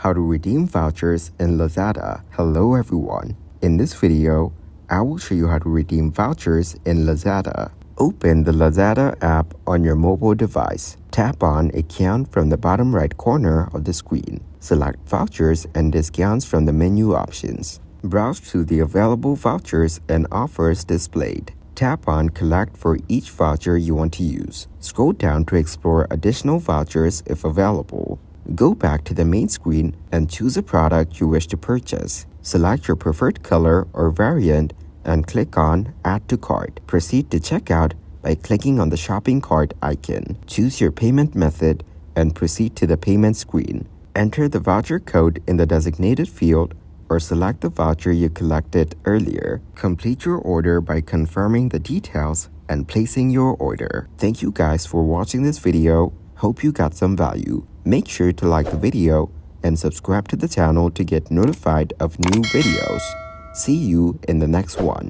How to redeem vouchers in Lazada. Hello everyone. In this video, I will show you how to redeem vouchers in Lazada. Open the Lazada app on your mobile device. Tap on Account from the bottom right corner of the screen. Select Vouchers and Discounts from the menu options. Browse through the available vouchers and offers displayed. Tap on Collect for each voucher you want to use. Scroll down to explore additional vouchers if available. Go back to the main screen and choose a product you wish to purchase. Select your preferred color or variant and click on Add to Cart. Proceed to checkout by clicking on the shopping cart icon. Choose your payment method and proceed to the payment screen. Enter the voucher code in the designated field or select the voucher you collected earlier. Complete your order by confirming the details and placing your order. Thank you guys for watching this video. Hope you got some value. Make sure to like the video and subscribe to the channel to get notified of new videos. See you in the next one.